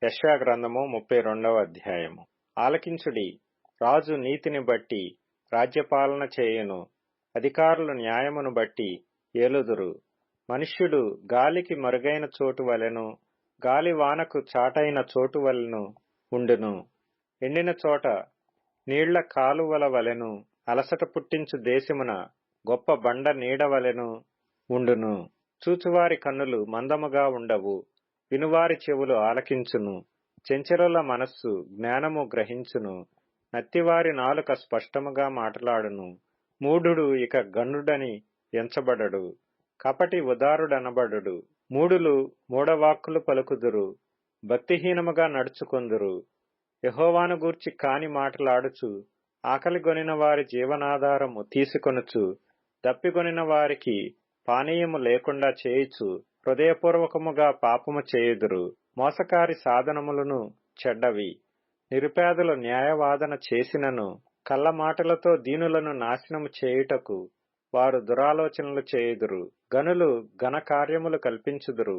యెషయా గ్రంథము 32వ అధ్యాయము. ఆలకించుడి, రాజు నీతిని బట్టి రాజ్యపాలన చేయును, అధికారులు న్యాయమును బట్టి ఏలుదురు. మనుష్యుడు గాలికి మరుగైన చోటు వలెను, గాలి వానకు చాటైన చోటు వలెను ఉండును. ఎండిన చోట నీళ్ల కాలువల వలెను, అలసట పుట్టించు దేశమున గొప్ప బండ నీడ వలెను ఉండును. చూచువారి కన్నులు మందముగా ఉండవు, వినువారి చెవులు ఆలకించును. చెంచలుల మనస్సు జ్ఞానము గ్రహించును, నత్తివారి నాలుక స్పష్టముగా మాట్లాడును. మూఢుడు ఇక గనుడని ఎంచబడడు, కపటి ఉదారుడనబడుడు. మూఢులు మూఢవాక్కులు పలుకుదురు, భక్తిహీనముగా నడుచుకొందురు. యెహోవాను గూర్చి కాని మాటలాడుచు, ఆకలిగొనిన వారి జీవనాధారము తీసుకొనుచు, దప్పిగొనిన వారికి పానీయము లేకుండా చేయుచు, హృదయపూర్వకముగా పాపము చేయుదురు. మోసకారి సాధనములను చెడ్డవి. నిరుపేదలు న్యాయవాదన చేసినను, కళ్ళ మాటలతో దీనులను నాశనము చేయుటకు వారు దురాలోచనలు చేయుదురు. గనులు ఘనకార్యములు కల్పించుదురు,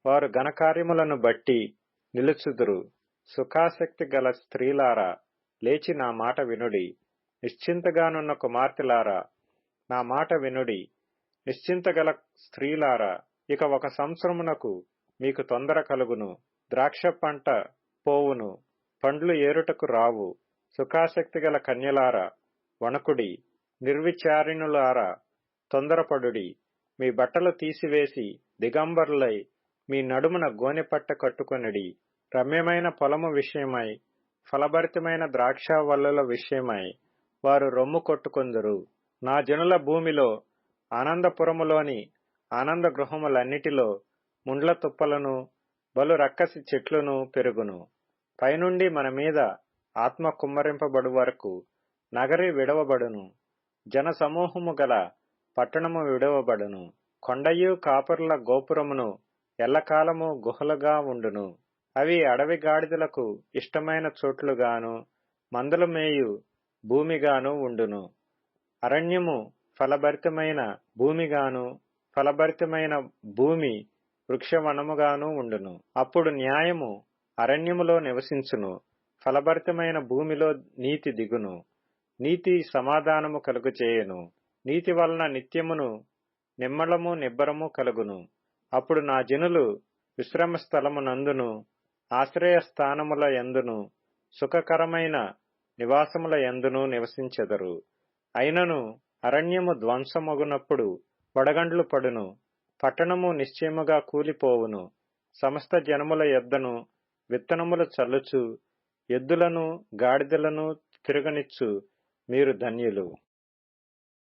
వారు ఘనకార్యములను బట్టి నిలుచుదురు. సుఖాసక్తి గల స్త్రీలారా, లేచి నా మాట వినుడి. నిశ్చింతగానున్న కుమార్తెలారా, నా మాట వినుడి. నిశ్చింతగల స్త్రీలారా, ఇక 1 సంవత్సరమునకు మీకు తొందర కలుగును. ద్రాక్ష పంట పోవును, పండ్లు ఏరుటకు రావు. సుఖాసక్తి గల కన్యలారా, వణకుడి. నిర్విచారిణులారా, తొందరపడుడి. మీ బట్టలు తీసివేసి దిగంబరులై మీ నడుమున గోనెపట్ట కట్టుకొనిడి. రమ్యమైన పొలము విషయమై, ఫలభరితమైన ద్రాక్షవల్లుల విషయమై వారు రొమ్ము కొట్టుకొందురు. నా జనుల భూమిలో, ఆనందపురములోని ఆనంద గృహములన్నిటిలో ముండ్ల తుప్పలను, బలు రక్కసి చెట్లును పెరుగును. పైనుండి మన మీద ఆత్మ కుమ్మరింపబడు వరకు నగరి విడవబడును, జన సమూహము గల పట్టణము విడవబడును. కొండయు కాపరుల గోపురమును ఎల్లకాలము గుహలుగా ఉండును. అవి అడవి గాడిదలకు ఇష్టమైన చోట్లుగాను, మందలు మేయు భూమిగాను ఉండును. అరణ్యము ఫలభరితమైన భూమిగాను, ఫలభరితమైన భూమి వృక్షవనముగాను ఉండును. అప్పుడు న్యాయము అరణ్యములో నివసించును, ఫలభరితమైన భూమిలో నీతి దిగును. నీతి సమాధానము కలుగజేయును, నీతి వలన నిత్యమును నిమ్మళము నిబ్బరము కలుగును. అప్పుడు నా జనులు విశ్రమ స్థలమునందును, ఆశ్రయ స్థానముల యందును, సుఖకరమైన నివాసముల యందును నివసించెదరు. అయినను అరణ్యము ధ్వంసమగునప్పుడు వడగండ్లు పడును, పట్టణము నిశ్చయముగా కూలిపోవును. సమస్త జనముల యొద్దను విత్తనములు చల్లుచు, ఎద్దులను గాడిదలను తిరగనిచ్చు మీరు ధన్యులు.